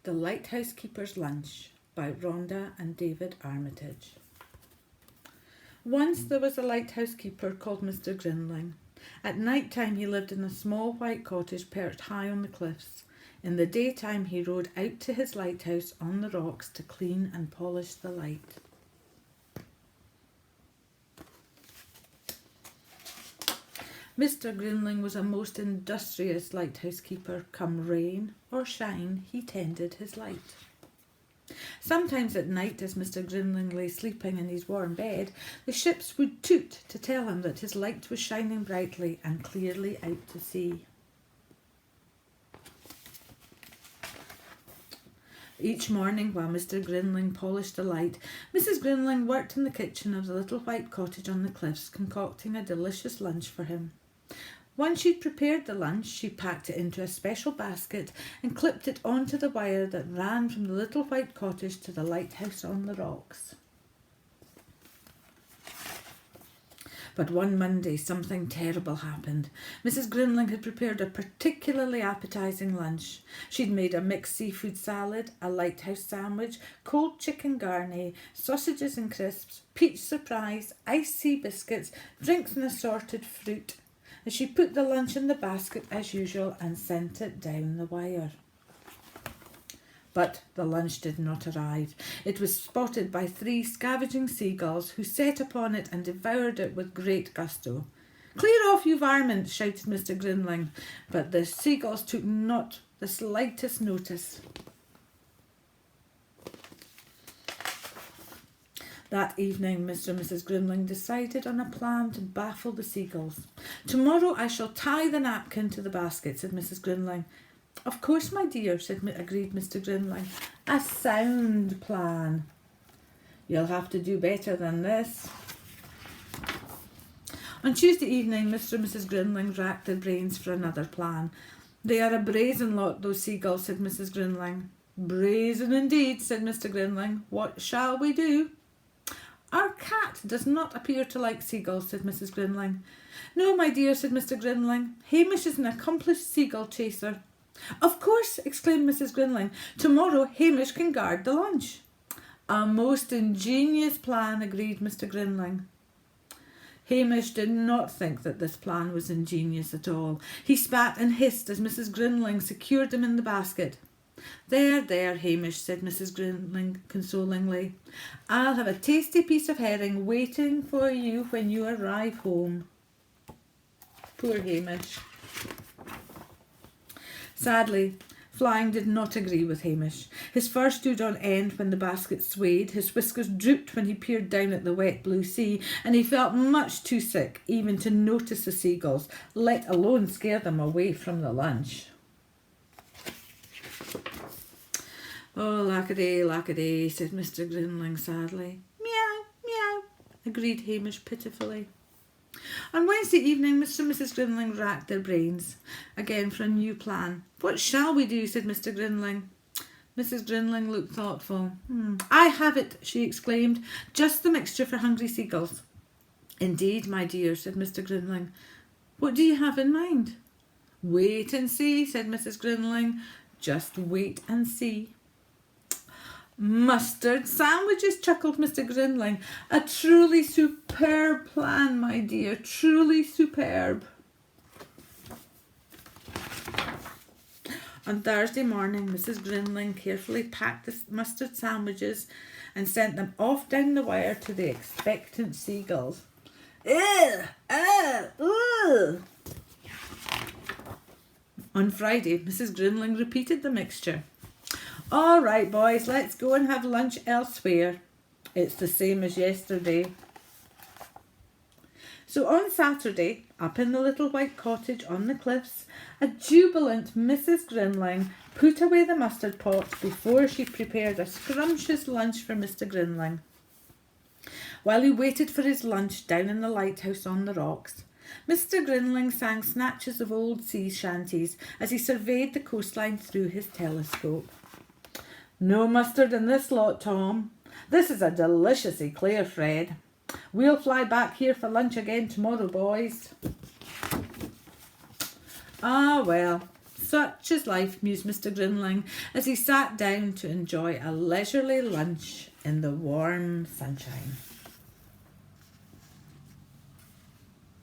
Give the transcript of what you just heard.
The Lighthouse Keeper's Lunch by Rhonda and David Armitage. Once there was a lighthouse keeper called Mr. Grinling. At night time he lived in a small white cottage perched high on the cliffs. In the daytime he rowed out to his lighthouse on the rocks to clean and polish the light. Mr. Grinling was a most industrious lighthouse keeper. Come rain or shine, he tended his light. Sometimes at night, as Mr. Grinling lay sleeping in his warm bed, the ships would toot to tell him that his light was shining brightly and clearly out to sea. Each morning, while Mr. Grinling polished the light, Mrs. Grinling worked in the kitchen of the little white cottage on the cliffs, concocting a delicious lunch for him. Once she'd prepared the lunch, she packed it into a special basket and clipped it onto the wire that ran from the little white cottage to the lighthouse on the rocks. But one Monday, something terrible happened. Mrs. Grinling had prepared a particularly appetising lunch. She'd made a mixed seafood salad, a lighthouse sandwich, cold chicken garni, sausages and crisps, peach surprise, iced sea biscuits, drinks and assorted fruit. And she put the lunch in the basket as usual and sent it down the wire. But the lunch did not arrive. It was spotted by 3 scavenging seagulls who set upon it and devoured it with great gusto. "Clear off, you varmint!" shouted Mr. Grinling, but the seagulls took not the slightest notice. That evening, Mr. and Mrs. Grinling decided on a plan to baffle the seagulls. "Tomorrow I shall tie the napkin to the basket," said Mrs. Grinling. "Of course, my dear," agreed Mr. Grinling. "A sound plan." "You'll have to do better than this." On Tuesday evening, Mr. and Mrs. Grinling racked their brains for another plan. "They are a brazen lot, those seagulls," said Mrs. Grinling. "Brazen indeed," said Mr. Grinling. "What shall we do?" "Our cat does not appear to like seagulls," said Mrs. Grinling. "No, my dear," said Mr. Grinling. "Hamish is an accomplished seagull chaser." "Of course," exclaimed Mrs. Grinling. "Tomorrow Hamish can guard the lunch." "A most ingenious plan," agreed Mr. Grinling. Hamish did not think that this plan was ingenious at all. He spat and hissed as Mrs. Grinling secured him in the basket. "There, there, Hamish," said Mrs. Grinling consolingly. "I'll have a tasty piece of herring waiting for you when you arrive home." Poor Hamish. Sadly, flying did not agree with Hamish. His fur stood on end when the basket swayed, his whiskers drooped when he peered down at the wet blue sea, and he felt much too sick even to notice the seagulls, let alone scare them away from the lunch. "Oh, lackaday, lackaday," said Mr. Grinling sadly. "Meow, meow," agreed Hamish pitifully. On Wednesday evening, Mr. and Mrs. Grinling racked their brains again for a new plan. "What shall we do?" said Mr. Grinling. Mrs. Grinling looked thoughtful. "I have it," she exclaimed. "Just the mixture for hungry seagulls." "Indeed, my dear," said Mr. Grinling. "What do you have in mind?" "Wait and see," said Mrs. Grinling. "Just wait and see." "Mustard sandwiches," chuckled Mr. Grinling. "A truly superb plan, my dear, truly superb." On Thursday morning, Mrs. Grinling carefully packed the mustard sandwiches and sent them off down the wire to the expectant seagulls. "Ugh! Ugh! On Friday, Mrs. Grinling repeated the mixture. "All right, boys, let's go and have lunch elsewhere." "It's the same as yesterday." So on Saturday, up in the little white cottage on the cliffs, a jubilant Mrs. Grinling put away the mustard pot before she prepared a scrumptious lunch for Mr. Grinling. While he waited for his lunch down in the lighthouse on the rocks, Mr. Grinling sang snatches of old sea shanties as he surveyed the coastline through his telescope. "No mustard in this lot, Tom. This is a delicious eclair, Fred. We'll fly back here for lunch again tomorrow, boys." "Ah, well, such is life, mused Mr. Grinling, as he sat down to enjoy a leisurely lunch in the warm sunshine.